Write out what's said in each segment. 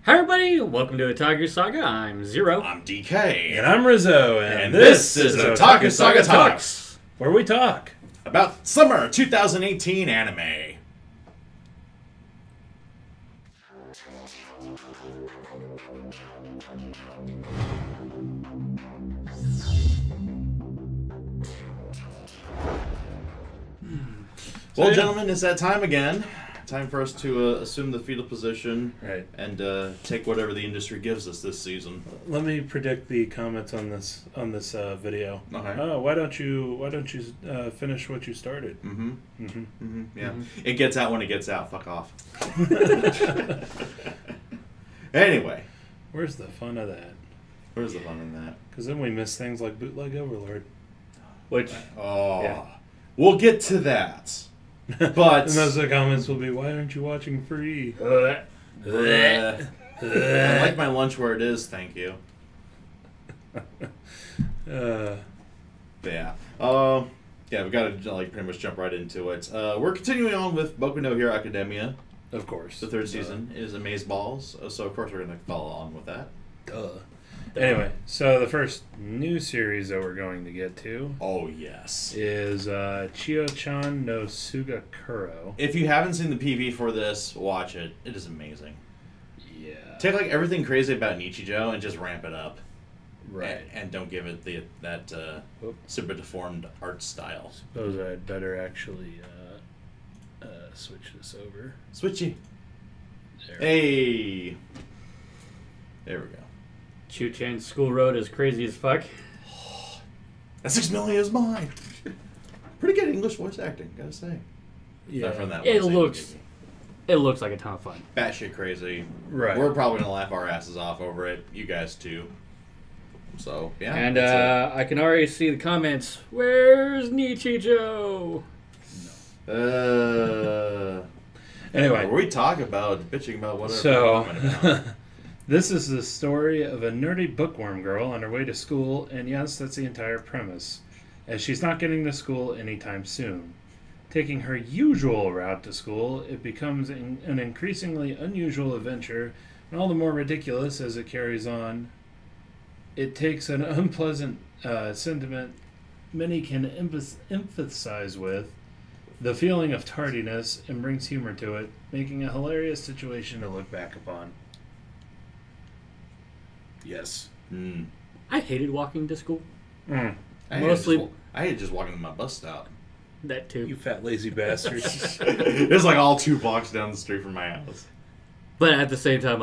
Hi everybody, welcome to Otaku Saga. I'm Zero. I'm DK. And I'm Rizzo. And this is Otaku Saga Talks, where we talk about summer 2018 anime. Well, gentlemen, it's that time again. Time for us to assume the fetal position, right, and take whatever the industry gives us this season. Let me predict the comments on this video. Okay. Oh, why don't you finish what you started? Yeah. It gets out when it gets out. Fuck off. Anyway, where's the fun of that? Where's the fun in that? Because then we miss things like Bootleg Overlord. Which, we'll get to that. But and those comments will be, why aren't you watching Free? I like my lunch where it is, thank you. Yeah. We gotta pretty much jump right into it. We're continuing on with Boku no Hero Academia. Of course. The third season is Amazeballs, so of course we're gonna follow on with that. Anyway, so the first new series that we're going to get to is Chio-chan no Sugakuro. If you haven't seen the PV for this, watch it. It is amazing. Yeah. Take everything crazy about Nichijou and just ramp it up. Right. And don't give it that super deformed art style. Suppose I'd better actually switch this over. Switchy. Hey. There we go. Chu-chan's school road is crazy as fuck. That 6 million is mine. Pretty good English voice acting, gotta say. Yeah. Not from that It looks like a ton of fun. Batshit crazy. Right. We're probably gonna laugh our asses off over it. You guys too. So yeah. And I can already see the comments. Where's Nichijou? Anyway, we talk about bitching about whatever. So. This is the story of a nerdy bookworm girl on her way to school, and yes, that's the entire premise, as she's not getting to school anytime soon. Taking her usual route to school, it becomes an increasingly unusual adventure, and all the more ridiculous as it carries on. It takes an unpleasant sentiment many can empathize with, the feeling of tardiness, and brings humor to it, making a hilarious situation to look back upon. Yes. I hated walking to school. I hated just walking to my bus stop. That too. You fat lazy bastard. It's all 2 blocks down the street from my house. But at the same time,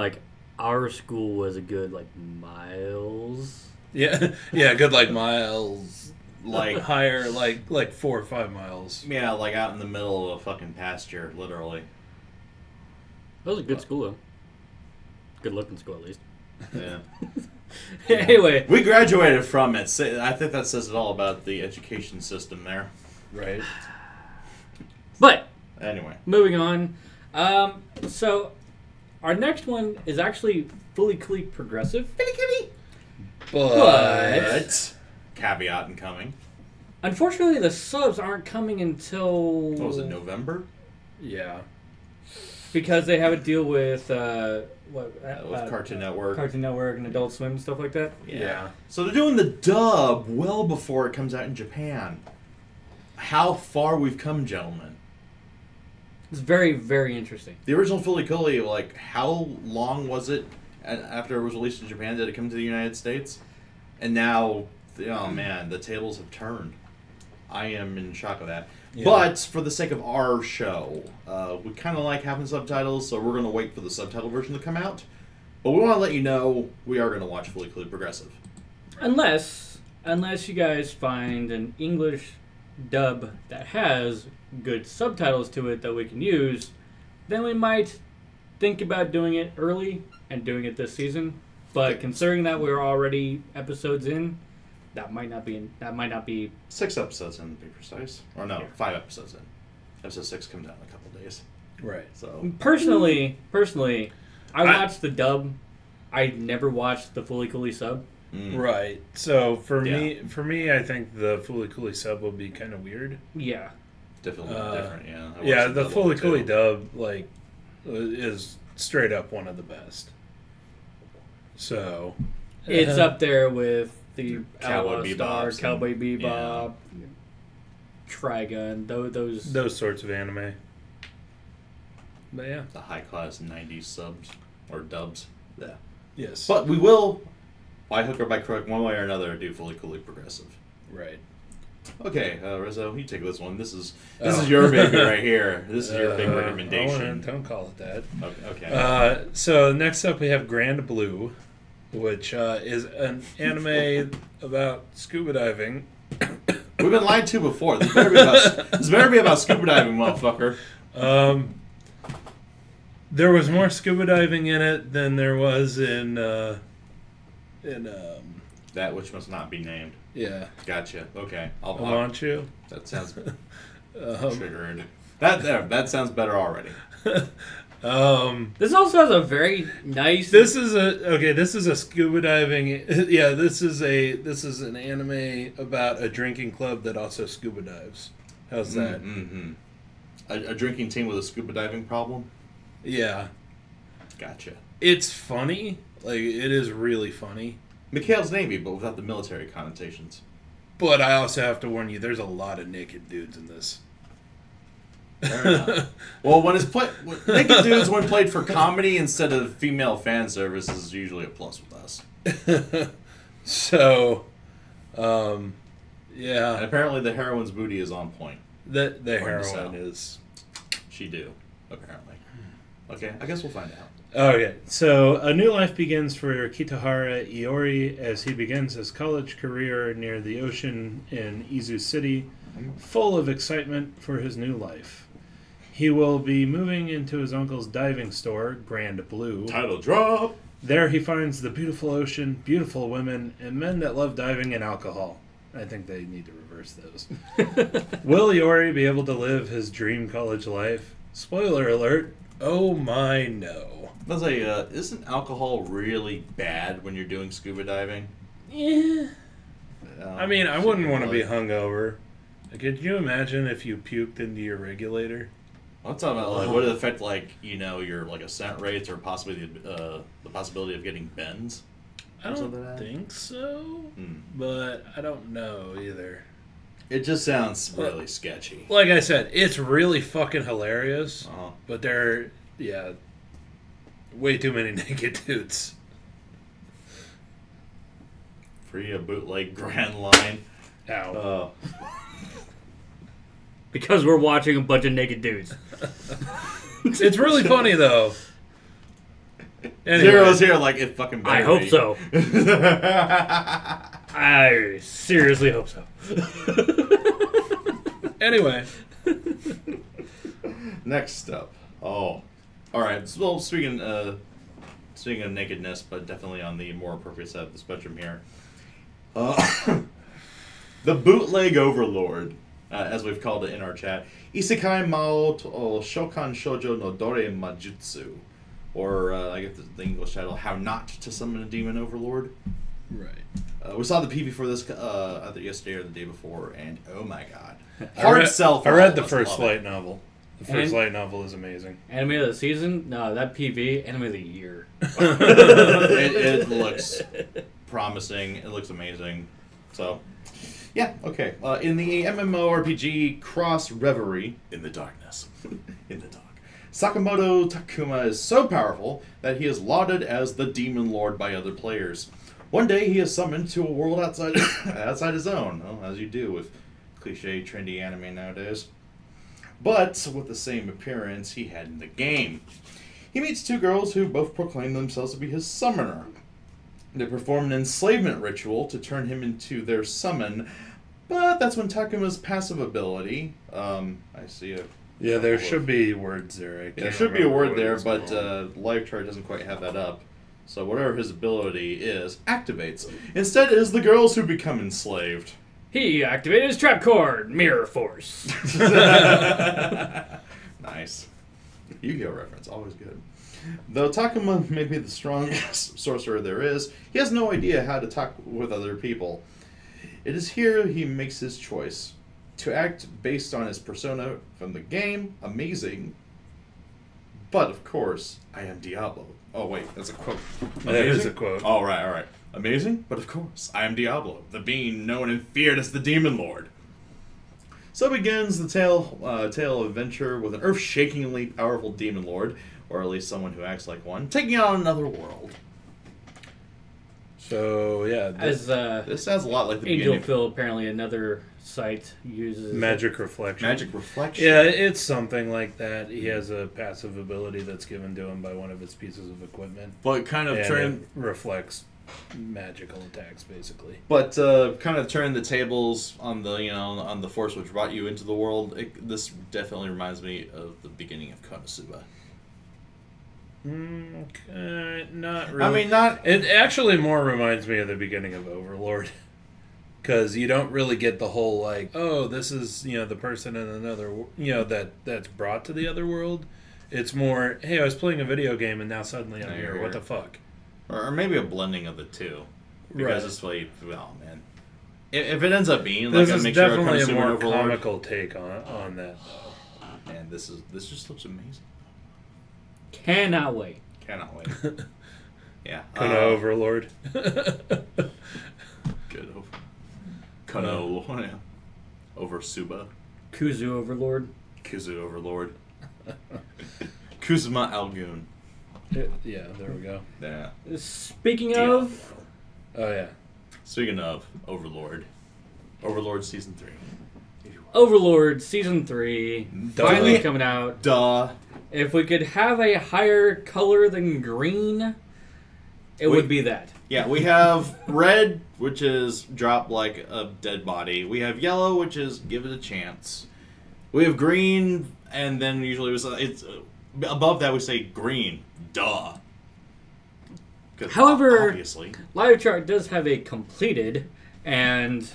our school was a good miles. Yeah, good miles. Higher, 4 or 5 miles. Yeah, out in the middle of a fucking pasture, literally. That was a good school though. Good looking school at least. Yeah. Anyway, we graduated from it. I think that says it all about the education system there. Right. But anyway, moving on. So our next one is actually fully progressive. But caveat incoming. Unfortunately, the subs aren't coming until What was it, November? Yeah. Because they have a deal with with Cartoon Network, and Adult Swim and stuff like that. Yeah. So they're doing the dub well before it comes out in Japan. How far we've come, gentlemen. It's very, very interesting. The original Fully Cooley, how long was it after it was released in Japan? Did it come to the United States? And now, oh man, the tables have turned. I am in shock of that. Yeah. But for the sake of our show, we kind of like having subtitles, so we're going to wait for the subtitle version to come out. But we want to let you know we are going to watch Fully Cooley Progressive. Unless you guys find an English dub that has good subtitles to it that we can use, then we might think about doing it early and doing it this season. But considering that we're already episodes in, that might not be 6 episodes in, to be precise. Or no, 5 episodes in. Episode 6 comes out in a couple days. Right. So personally, I watched the dub. I never watched the Fully Cooley sub. Right. So for me, I think the Fully Cooley sub will be kind of weird. Yeah. Definitely different. Yeah. Yeah, the Fully Cooley dub is straight up one of the best. So It's up there with the Cowboy Outlaw Bebop Star, and- Cowboy Bebop, Trigun, those sorts of anime. But yeah. The high-class 90s subs or dubs. Yeah. Yes. But we will, by hook or by crook, one way or another, do fully coolly progressive. Right. Okay, Rizzo, you take this one. This is your baby right here. This is your big Oh, recommendation. don't call it that. Okay. So next up we have Grand Blue, which is an anime about scuba diving. We've been lied to before. This better be about scuba diving, motherfucker. There was more scuba diving in it than there was in That which must not be named. yeah. Gotcha. Okay. I want you. That sounds triggered. That sounds better already. This also has a very nice. This is a scuba diving. Yeah, this is an anime about a drinking club that also scuba dives. How's that? Mm-hmm. A drinking team with a scuba diving problem? Yeah. Gotcha. It's funny. Like, it is really funny. Mikhail's Navy, but without the military connotations. But I also have to warn you, there's a lot of naked dudes in this. Fair enough. Well, when naked dudes when played for comedy instead of female fan service is usually a plus with us. So, And yeah. apparently the heroine's booty is on point. The Or heroine so. is... She do, apparently. Okay, I guess we'll find out. Okay, so a new life begins for Kitahara Iori as he begins his college career near the ocean in Izu City, full of excitement for his new life. He will be moving into his uncle's diving store, Grand Blue. Title drop! There he finds the beautiful ocean, beautiful women, and men that love diving and alcohol. I think they need to reverse those. Will Iori be able to live his dream college life? Spoiler alert, oh my no. I was like, isn't alcohol really bad when you're doing scuba diving? Yeah. I mean, I wouldn't want to be like- hungover. Could you imagine if you puked into your regulator? I'm talking about like would it affect your like ascent rates or possibly the possibility of getting bends? I Or don't something like that? think so, Hmm. but I don't know either. It just sounds really sketchy. Like I said, it's really fucking hilarious, Uh-huh. but there, yeah, way too many naked dudes. Free a bootleg Grand Line. Ow. Because we're watching a bunch of naked dudes. It's really funny though. Anyway. Zero's here like it fucking better I hope be. so. I seriously hope so. Anyway. Next up. Oh. Alright, well speaking of nakedness, but definitely on the more appropriate side of the spectrum here. The bootleg overlord, as we've called it in our chat. Isekai Mao Shokan Shoujo no Dore Majutsu. Or, I guess the English title, How Not to Summon a Demon Overlord. Right. We saw the PV for this either yesterday or the day before, and oh my god. Hard sell for I read all the of us, first love light it. novel. The first And- light novel is amazing. Anime of the season? No, that PV, anime of the year. It looks promising. It looks amazing. So, yeah, okay. In the MMORPG Cross Reverie, in the darkness, in the dark, Sakamoto Takuma is so powerful that he is lauded as the Demon Lord by other players. One day he is summoned to a world outside outside his own, well, as you do with cliche, trendy anime nowadays. But with the same appearance he had in the game. He meets two girls who both proclaim themselves to be his summoner. They perform an enslavement ritual to turn him into their summon, but that's when Takuma's passive ability, I see a... Yeah, there should be words there. I Yeah, can't there should be a remember word what there, it's but called. Life Chart doesn't quite have that up. So whatever his ability is, activates. Instead, it is the girls who become enslaved. He activated his trap cord, Mirror Force. Nice. Yu-Gi-Oh reference, always good. Though Takuma may be the strongest sorcerer there is, he has no idea how to talk with other people. It is here he makes his choice. To act based on his persona from the game, amazing, But, of course, I am Diablo. Oh, wait, that's a quote. That is a quote. All right, all right. Amazing, but of course, I am Diablo, the being known and feared as the Demon Lord. So begins the tale of adventure with an earth-shakingly powerful Demon Lord, or at least someone who acts like one, taking on another world. So, yeah. This sounds a lot like the Angel beginning. Phil, apparently another site uses Magic Reflection. Magic Reflection. Yeah, it's something like that. He has a passive ability that's given to him by one of his pieces of equipment. But kind of And turn... it reflects magical attacks, basically. But kind of turn the tables on the on the force which brought you into the world. This definitely reminds me of the beginning of Konosuba. Not really. I mean, not. It actually more reminds me of the beginning of Overlord. Because you don't really get the whole, like, oh, this is, the person in another, that's brought to the other world. It's more, hey, I was playing a video game and now suddenly I'm here. What the fuck? Or maybe a blending of the two. Because Right. it's like, well, man. If it ends up being This like is make sure definitely a Konosuba more Overlord, comical take on that, though. man, this just looks amazing. Cannot wait. Cannot wait. Yeah. Kono Overlord. Good. Kono. Yeah. Over Suba. Kuzu Overlord. Kuzu Overlord. Kuzuma Algoon. Yeah, there we go. Yeah. Speaking Diablo. of, Oh, yeah. Speaking of Overlord. Overlord Season 3. Overlord Season 3, Duh. finally coming out. Duh. If we could have a higher color than green, it would be that. Yeah, we have red, which is drop like a dead body. We have yellow, which is give it a chance. We have green, and then usually it's above that we say green. Duh. 'Cause However, obviously, Live Chart does have a completed, and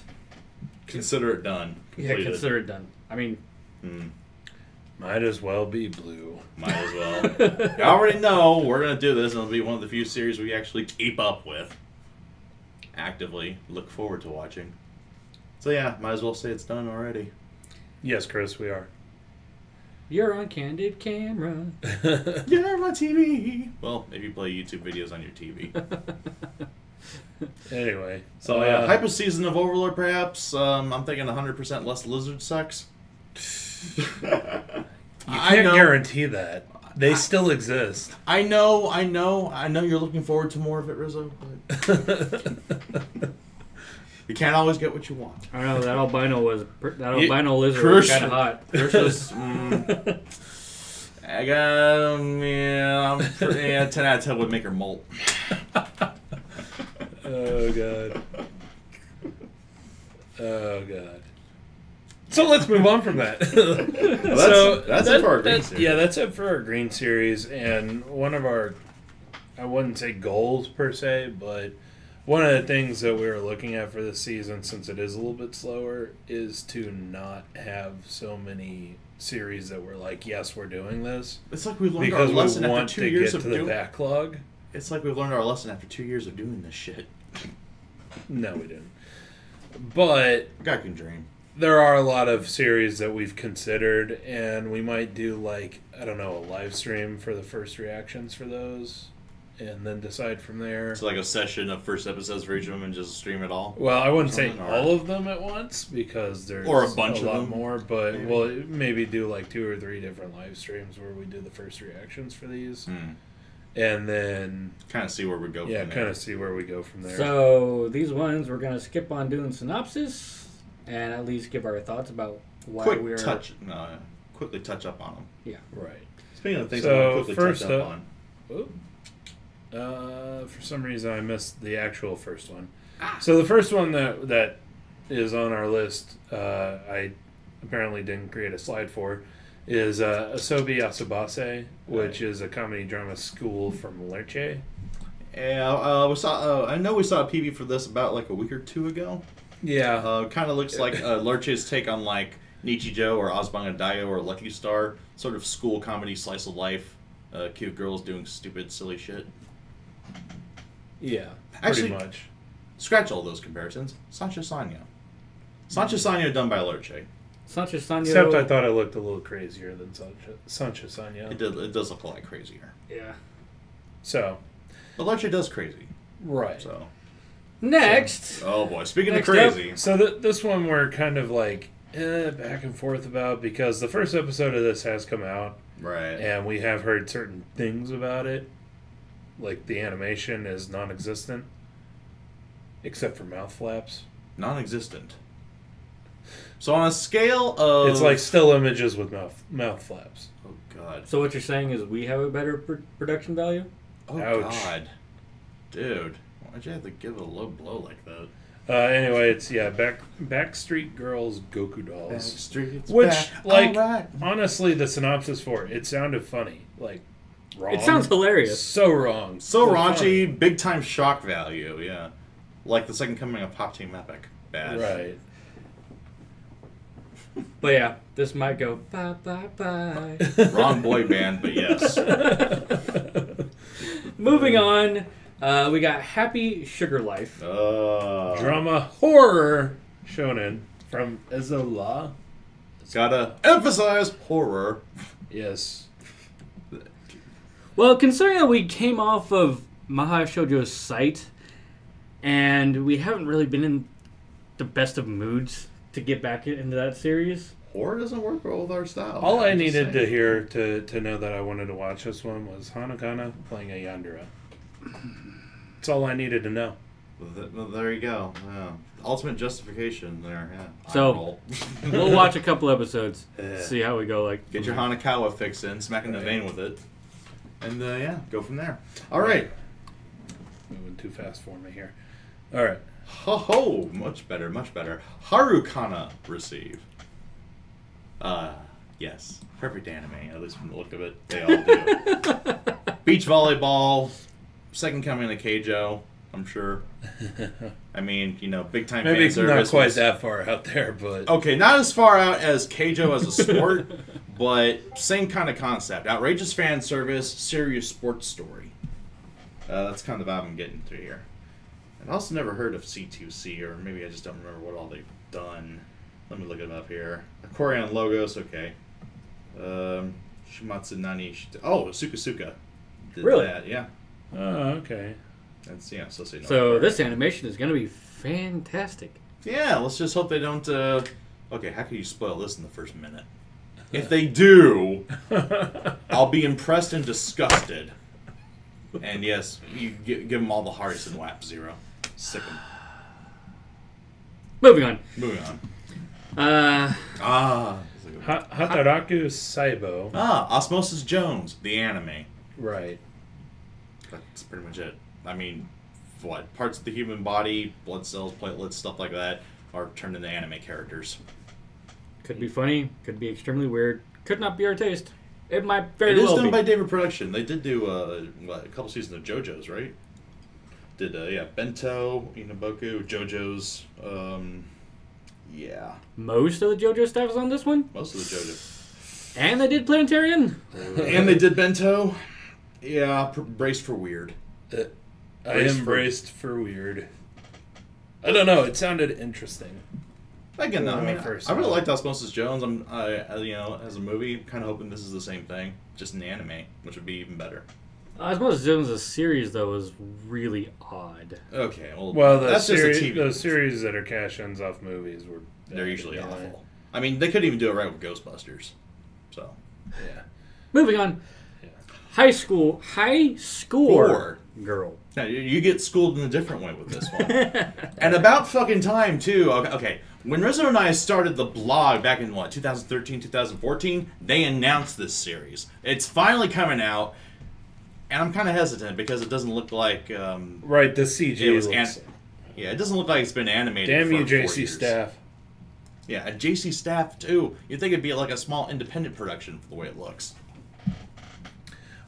consider it done. yeah, Completed. consider it done. I mean, Might as well be blue. Might as well. You already know we're gonna do this, and it'll be one of the few series we actually keep up with. Actively look forward to watching. So yeah, might as well say it's done already. Yes, Chris, we are. you're on Candid Camera. You're on TV. Well, if you play YouTube videos on your TV. Anyway. So yeah, hypo season of Overlord, perhaps. I'm thinking 100% less lizard sex. You can't guarantee that. They still exist. I know. You're looking forward to more of it, Rizzo. But you can't always get what you want. I don't know, that albino lizard was kind of hot. Versus, I got yeah, 10 out of 10 would make her molt. Oh, God. Oh, God. So let's move on from that. That's it for our green series. Yeah, that's it for our green series. And one of our, I wouldn't say goals per se, but one of the things that we were looking at for this season, since it is a little bit slower, is to not have so many series that we're like, yes, we're doing this. It's like we learned Because our lesson we want after to 2 years get of to the doing. backlog. It's like we've learned our lesson after 2 years of doing this shit. No, we didn't. But God can dream. there are a lot of series that we've considered, and we might do, like, I don't know, a live stream for the first reactions for those, and then decide from there. It's like a session of first episodes for each of them and just stream it all. Well, I wouldn't say Something, or- all of them at once, because there's Or a bunch of lot them. more, but Maybe. we'll maybe do like 2 or 3 different live streams where we do the first reactions for these, and then Kind of see where we go from there. kind of see where we go from there. So these ones we're gonna skip on doing synopsis and at least give our thoughts about why we're quickly touch up on them. Yeah. Right. Speaking of things So, I want to quickly first touch up up- on. For some reason, I missed the actual first one. So the first one that is on our list, I apparently didn't create a slide for, is Asobi Asabase, which is a comedy drama school from Lerche. Yeah, we saw. I know we saw a PV for this about like a week or 2 ago. Yeah. Kind of looks like Lurch's take on like Nichijou or Ozbanga Daio or Lucky Star, sort of school comedy slice of life. Cute girls doing stupid, silly shit. Yeah, Actually- pretty much. Scratch all those comparisons. Sancho Sanyo. Sancho Sanyo done by Lurche. Sancho Sanyo. Except I thought it looked a little crazier than Sancho Sanyo. It does look a lot crazier. Yeah. So. The lecture does crazy. Right. So. Next. Oh boy, speaking Next of crazy. So this one we're kind of like back and forth about because the first episode of this has come out. Right. And we have heard certain things about it. Like the animation is non-existent. Except for mouth flaps. Non-existent. So on a scale of... It's like still images with mouth flaps. Oh, God. So what you're saying is we have a better production value? Oh, Ouch. God. Dude. Why'd you have to give it a low blow like that? Anyway, it's, Backstreet Girls Goku Dolls. Backstreet's Which, back. like, Alright. honestly, the synopsis for it sounded funny. Like, wrong. It sounds hilarious. So wrong. So funny. raunchy, big time shock value, yeah. Like the second coming of Pop Team Epic. Bad. Right. But yeah, this might go bye bye bye. Wrong boy band, but yes. Moving on, we got Happy Sugar Life. Drama horror shonen from Ezola. Gotta emphasize horror. Yes. Well, considering that we came off of Maha Shoujo's site, and we haven't really been in the best of moods to get back into that series. Horror doesn't work well with our style. All man, I I'm just needed to saying. hear to know that I wanted to watch this one was Hanakana playing a Yandere. That's all I needed to know. Well, there you go. Yeah. Ultimate justification there. Yeah. So- Eye roll. We'll watch a couple episodes, Yeah. see how we go. Like, Get your Hanakawa fix in, smack in the Right. vein with it, and yeah, go from there. All right. Moving too fast for me here. All right. Ho ho! Much better, much better. Harukana receive. Yes. Perfect anime, at least from the look of it. They all do. Beach volleyball, second coming of Keijo, I'm sure. I mean, big time Maybe fan not service. quite that far out there, but Okay, not as far out as Keijo as a sport, but same kind of concept. Outrageous fan service, serious sports story. That's kind of the vibe I'm getting to here. I've also never heard of C2C, or maybe I just don't remember what all they've done. Let me look it up here. Korean logos, okay. Shimatsu Nani. Suka did Really? that, yeah. oh, okay. That's, so say no. so this animation is going to be fantastic. Yeah, let's just hope they don't. Okay, how can you spoil this in the first minute? If they do, I'll be impressed and disgusted. And yes, you give them all the hearts in WAP 0. Sick 'em. Moving on. Moving on. Uh, Hataraku Saibo. Osmosis Jones, the anime. Right. That's pretty much it. I mean, what? Parts of the human body, blood cells, platelets, stuff like that, are turned into anime characters. could be funny, could be extremely weird, could not be our taste. It might very It is well done be. by David Production. They did do a couple seasons of JoJo's, right? Did Bento, Inaboku, JoJo's. Yeah, Most of the JoJo staff is on this one, most of the JoJo. and they did Planetarian. And they did Bento. Yeah, braced for weird. I Braced embraced for weird. I don't know. It sounded interesting. Again, though, I mean, First I really of all. liked Osmosis Jones. As a movie, kind of hoping this is the same thing, just in the anime, which would be even better. Osmosis Jones, a series though, was really odd. Okay, Well, that's just a TV. those series that are cash-ins off movies were They're usually yeah. awful. I mean, they couldn't even do it right with Ghostbusters. So, Yeah. Moving on. Yeah. High score girl. now you get schooled in a different way with this one. And about fucking time, too. Okay, when Rizzo and I started the blog back in, 2013, 2014, they announced this series. It's finally coming out, and I'm kind of hesitant because it doesn't look like... Right, the CG it was looks... yeah, it doesn't look like it's been animated Damn for you, 4 JC years. staff. Yeah, a JC staff, too. You'd think it'd be like a small independent production for the way it looks.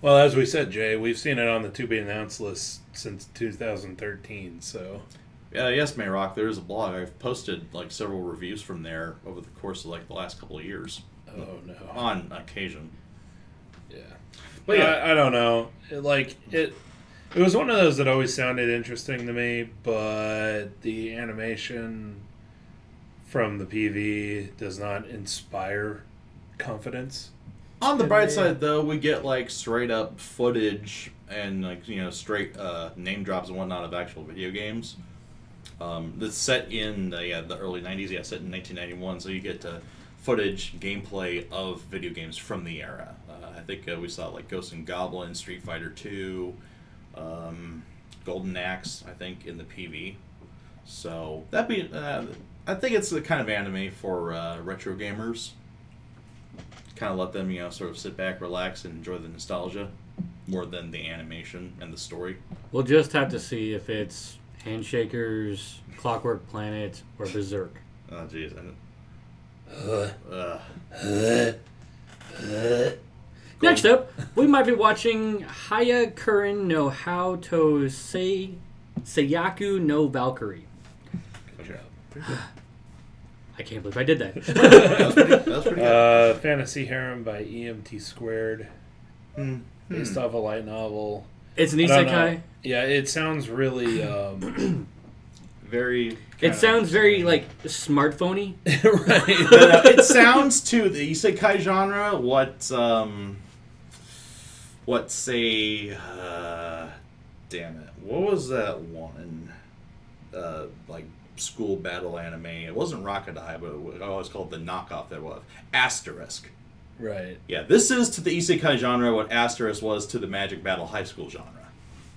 Well, as we said, Jay, we've seen it on the to be announced list since 2013. So Yes, Mayrock, there is a blog. I've posted several reviews from there over the course of the last couple of years. oh no, On occasion. yeah. But yeah. I don't know. It was one of those that always sounded interesting to me, but the animation from the PV does not inspire confidence. On the bright side, though, we get like straight up footage and like straight name drops and whatnot of actual video games. That's set in the early '90s. Yeah, set in 1991. So you get footage, gameplay of video games from the era. I think we saw like Ghosts and Goblins, Street Fighter 2, Golden Axe. I think in the PV. So that be, I think it's the kind of anime for retro gamers. Kind of let them, sort of sit back, relax, and enjoy the nostalgia more than the animation and the story. We'll just have to see if it's Handshakers, Clockwork Planet, or Berserk. Oh, jeez. Next up, we might be watching Haya Kurin no How to Seiyaku no Valkyrie. I can't believe I did that. That was pretty good. Fantasy Harem by EMT Squared. Based off a light novel. It's an isekai. Yeah, it sounds really very. It sounds very like smartphony. right. But, it sounds to the isekai genre what say damn it, what was that one like school battle anime? It wasn't Rockadai, but it was called the knockoff that was Asterisk. Right. Yeah, this is to the isekai genre what Asterisk was to the Magic Battle high school genre.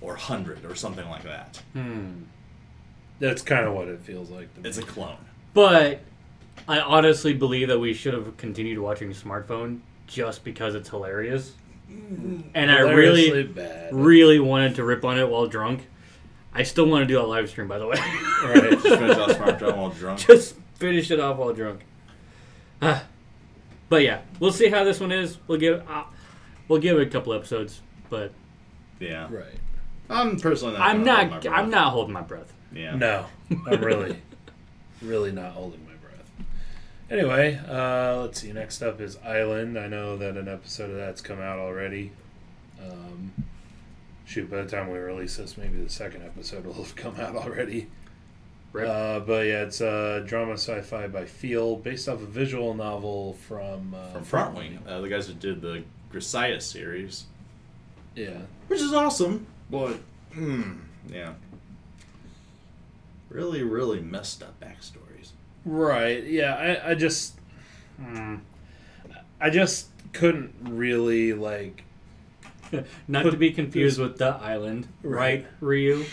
Or 100, or something like that. That's kind of what it feels like to me. It's a clone. But I honestly believe that we should have continued watching Smartphone just because it's hilarious. And I really wanted to rip on it while drunk. I still want to do a live stream, by the way. Right, just finish off Smartphone while drunk. Just finish it off while drunk. But yeah, we'll see how this one is. We'll give it a couple episodes, but yeah, right. I'm personally not. I'm not holding my breath. Yeah. No, I'm really not holding my breath. Anyway, let's see. Next up is Island. I know that an episode of that's come out already. By the time we release this, maybe the second episode will have come out already. Right. But yeah, it's drama sci-fi by Feel, based off a visual novel from Frontwing, the guys who did the Grisaia series. Yeah. Which is awesome, but yeah, really, really messed up backstories. Right. Yeah. I just couldn't really like. Not to be confused with The Island, right, Ryu?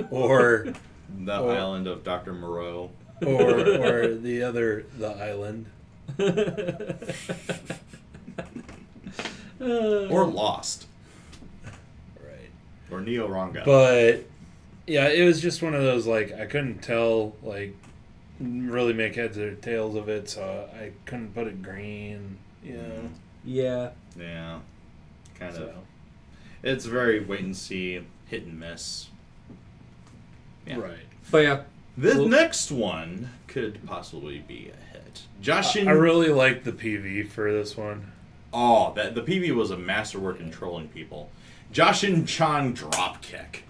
Or the Island of Dr. Moreau. Or The Island. Or Lost. Right. Or Neo Ranga. But yeah, it was just one of those like I couldn't tell like really make heads or tails of it, so I couldn't put it green. Yeah. Yeah. Kind of. It's very wait and see, hit and miss. Yeah. Right. But yeah. The next one could possibly be a hit. Joshin. I really like the PV for this one. Oh, the PV was a masterwork in trolling people. Joshin Chan Dropkick.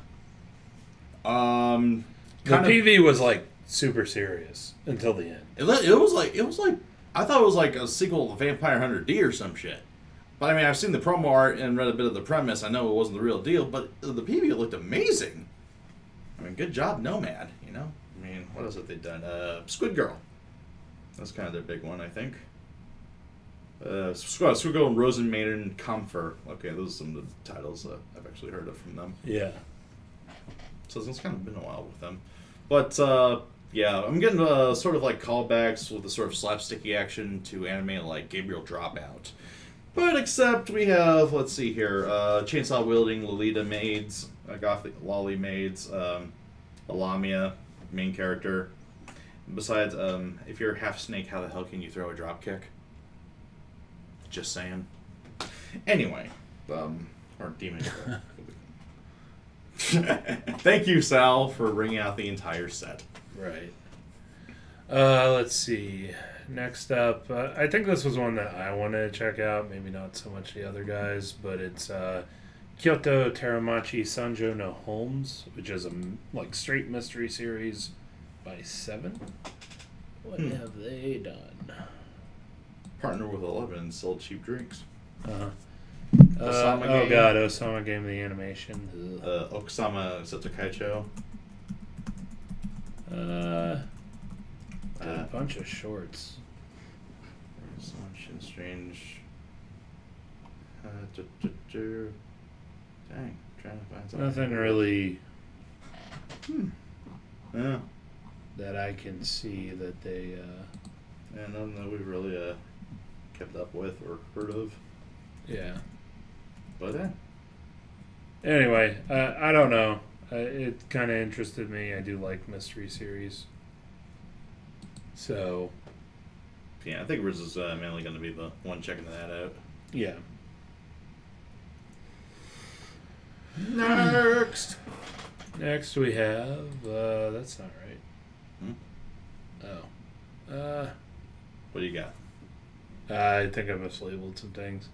The PV was like super serious until the end. It was like I thought it was like a sequel to Vampire Hunter D or some shit. But I mean, I've seen the promo art and read a bit of the premise. I know it wasn't the real deal, but the PV looked amazing. I mean, good job, Nomad. I mean, what else have they done? Squid Girl. That's kind of their big one, I think. Squid Girl and Rosen Maiden Comfort. Okay, those are some of the titles I've actually heard of from them. Yeah. So it's kind of been a while with them. But, yeah, I'm getting sort of like callbacks with the sort of slapsticky action to anime like Gabriel Dropout. But except we have, let's see here, chainsaw wielding Lolita maids, gothic lolly maids, Alamia, main character. Besides, if you're half snake, how the hell can you throw a drop kick? Just saying. Anyway, or demon. Thank you, Sal, for bringing out the entire set. Right. Let's see. Next up, I think this was one that I wanted to check out. Maybe not so much the other guys, but it's Kyoto Teramachi Sanjo no Holmes, which is a like straight mystery series by Seven. What have they done? Partner with 11 and sell cheap drinks. Oh game. god, Osama Game the animation. Okusama Setokaicho. A bunch of shorts. Strange. Dang, trying to find something. Nothing really Yeah. that I can see that they. Yeah, nothing that we've really kept up with or heard of. Yeah. But Anyway, I don't know. It kind of interested me. I do like mystery series. So. yeah, I think Riz is mainly going to be the one checking that out. Yeah. Next we have. That's not right. Oh. What do you got? I think I mislabeled some things.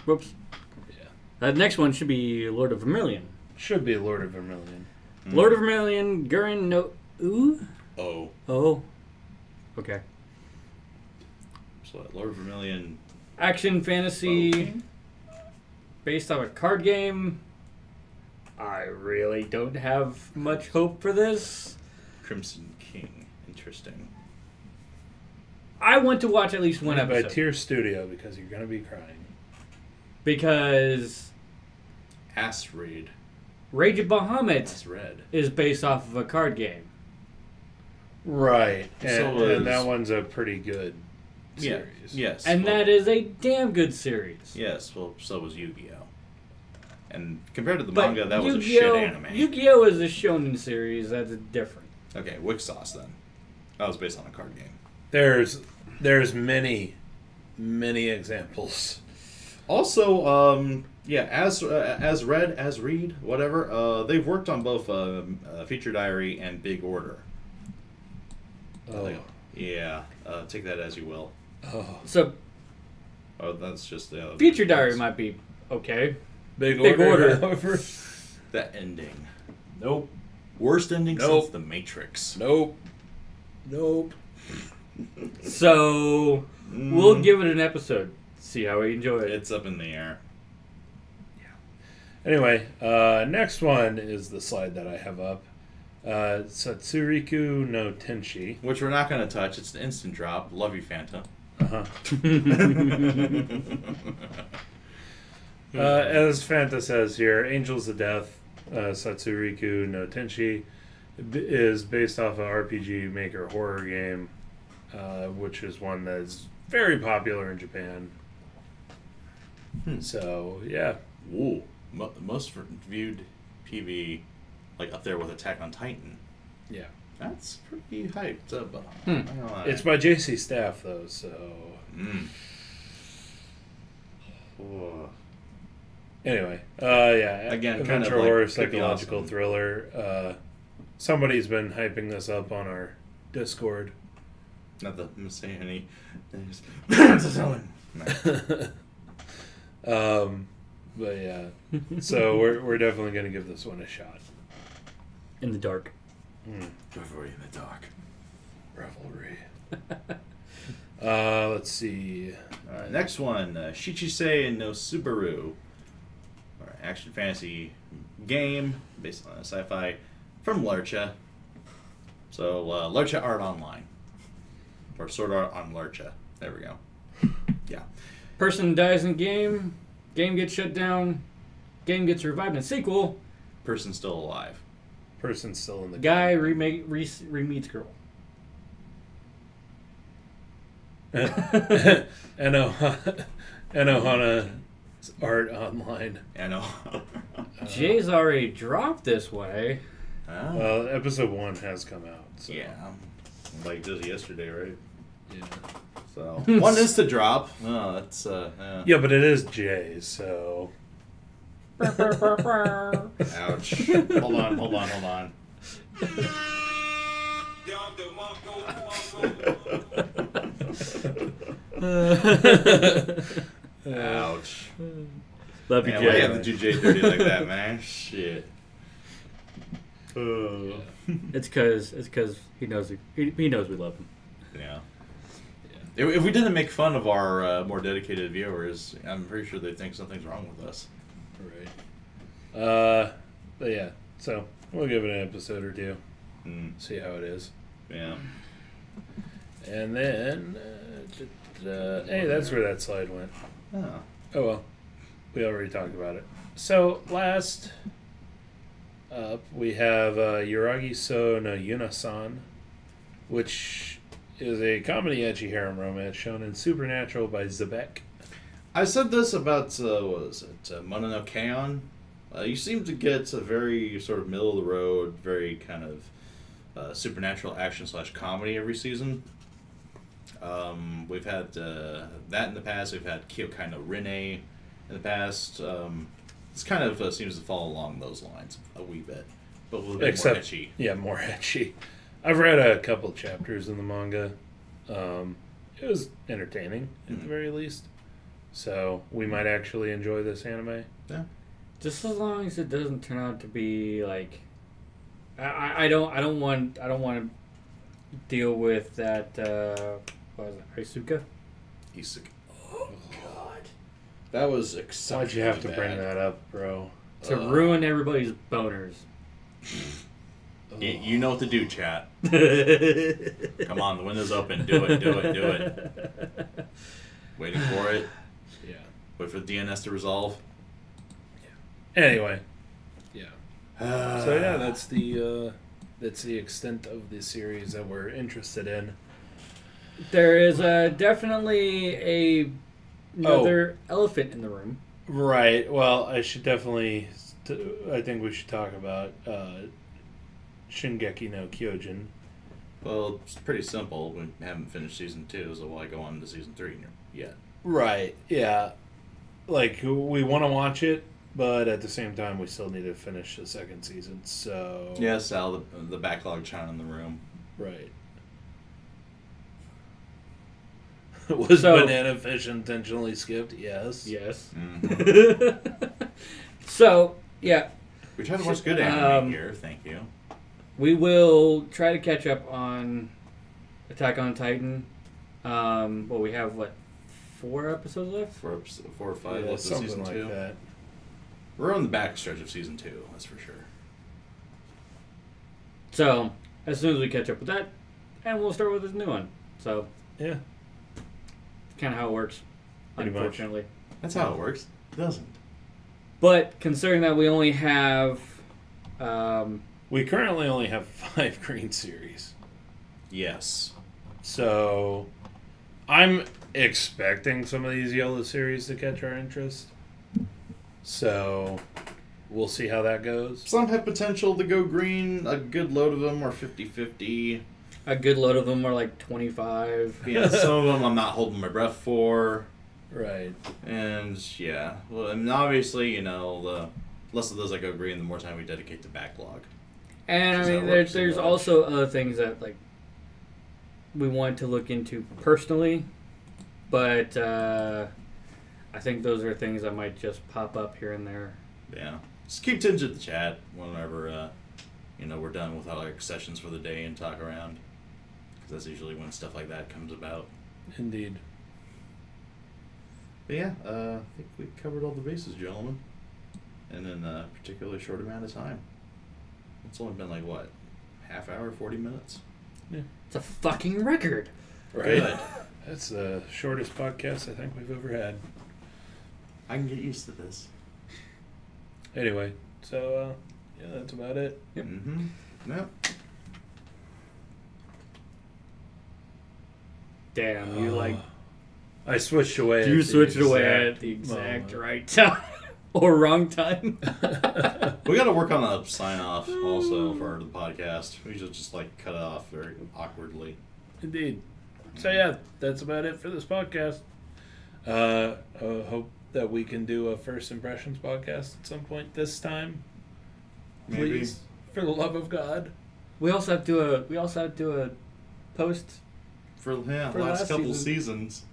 Whoops. Yeah. That next one should be Lord of Vermilion. Should be Lord of Vermilion. Lord of Vermilion, Gurren no Ooh? Oh. Okay. So Lord of Vermilion. Action fantasy based off a card game. I really don't have much hope for this. Crimson King. Interesting. I want to watch at least one Made by episode. Tier Studio because you're going to be crying. Because Ass Raid. Rage of Bahamut Ass Red. is based off of a card game. Right. And is- that one's a pretty good series. Yes. And well, that is a damn good series. Yes, well, so was Yu-Gi-Oh! And compared to the But manga, that was a shit Yu-Gi-Oh! anime. Yu-Gi-Oh! Is a shonen series. That's different. Okay, Wick Sauce then. That was based on a card game. There's many examples. Also, as Read, whatever. They've worked on both Feature Diary and Big Order. Oh. Yeah, take that as you will. Oh. So Oh, that's just Future Diary might be okay. Big Big Order. However. that ending. Nope. Worst ending Nope. since The Matrix. Nope. So we'll give it an episode. See how we enjoy it. It's up in the air. Anyway, next one is the slide that I have up. Satsuriku no Tenshi. Which we're not going to touch. It's the instant drop. Love you, Fanta. Uh-huh. As Fanta says here, Angels of Death, Satsuriku no Tenshi, is based off an RPG Maker horror game, which is one that's very popular in Japan. So, yeah. Ooh, most viewed PV, like up there with Attack on Titan. Yeah. That's pretty hyped up. I don't know why. It's by JC Staff, though, so... Oh. Anyway, yeah. Again, adventure kind of like horror, could be psychological awesome. thriller. Somebody's been hyping this up on our Discord. Not that I'm saying any. But yeah, so we're definitely gonna give this one a shot. In the dark. Revelry in the dark. Revelry. Let's see. Next one, Shichisei no Subaru, or action fantasy game based on a sci-fi from Lercha. So Lercha Art Online, or Sword Art on Lercha. There we go. Yeah. Person dies in game. Game gets shut down. Game gets revived in a sequel. Person still alive. Person's still in the Guy re-meets girl. Enohana Art Online. I know. Jay's already dropped this way. Oh. Well, episode 1 has come out. So. Yeah. Like just yesterday, right? Yeah. So one is to drop. Oh, that's Yeah, but it is Jay, so. Ouch. hold on. Ouch. Love you, Man, why Jay. you have to do Jay dirty like that, man? Shit. It's because he knows we love him. Yeah. If we didn't make fun of our more dedicated viewers, I'm pretty sure they think something's wrong with us. Right. But yeah, so we'll give it an episode or two. See how it is. Yeah. And then, hey, that's where that slide went. Oh. Oh well, we already talked about it. So last up, we have Yuragi So no Yunasan, which is a comedy ecchi harem romance shown in Supernatural by Zebek. I said this about, what is it, Monono Kaon? You seem to get a very sort of middle of the road, very kind of supernatural action / comedy every season. We've had that in the past. We've had Kyokai no Rene in the past. This kind of seems to follow along those lines a wee bit, but a little bit more ecchi. Yeah, more ecchi. I've read a couple chapters in the manga. It was entertaining, at the very least. So we might actually enjoy this anime. Yeah. Just as long as it doesn't turn out to be like, I don't want to deal with that. What was it, Risuka? Isuka. Oh God, that was exceptionally Why'd you have to bad. bring that up, bro? To ruin everybody's boners. You know what to do, chat. Come on, the window's open. Do it. Waiting for it. Yeah. Wait for the DNS to resolve. Anyway. Yeah. So yeah, that's the extent of the series that we're interested in. There is definitely another elephant in the room. Right. Well, I should definitely. I think we should talk about Shingeki no Kyojin. Well, it's pretty simple. We haven't finished season 2, so why go on to season 3 yet? Right. Yeah. Like we want to watch it, but at the same time, we still need to finish the second season. So Yeah, Sal, the backlog child in the room. right. Was So- Banana Fish intentionally skipped? Yes. Yes. Mm-hmm. So, yeah, We try to watch good anime here, thank you. we will try to catch up on Attack on Titan. Well, we have, 4 episodes left? 4 or 5 Yeah, left of something season like 2. that. We're on the back stretch of season 2, that's for sure. So, as soon as we catch up with that, and we'll start with this new one. So, Yeah. kind of how it works, Pretty much. unfortunately. That's how it works. It doesn't. But considering that we only have, We currently only have 5 green series. Yes. So I'm expecting some of these yellow series to catch our interest. So we'll see how that goes. Some have potential to go green. A good load of them are 50-50. a good load of them are 25. Yeah, some of them I'm not holding my breath for. Right. And yeah, well, and obviously, the less of those that go green, the more time we dedicate to backlog. And I Does mean, that work there's so also other things that we want to look into personally, but I think those are things that might just pop up here and there. Yeah, just keep tinged at the chat whenever we're done with our sessions for the day and talk around, because that's usually when stuff like that comes about. Indeed. But yeah, I think we covered all the bases, gentlemen, and in a particularly short amount of time. It's only been half hour, 40 minutes. It's a fucking record. Right. Good. That's the shortest podcast I think we've ever had. I can get used to this. Anyway, so yeah, that's about it. Yep. Mm-hmm. Yep. Damn, you I switched away. you at the switched it away exact at the exact moment. right time or wrong time. We got to work on a sign off also for the podcast. We should just cut it off very awkwardly. Indeed. So yeah, that's about it for this podcast. Hope that we can do a first impressions podcast at some point this time. Maybe. Please, for the love of God. We also have to do a post. For For last last couple season. seasons.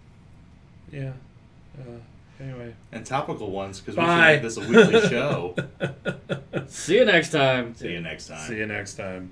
Yeah. Anyway. And topical ones, because we Bye. should make this a weekly show. See you next time. See you next time. See you next time.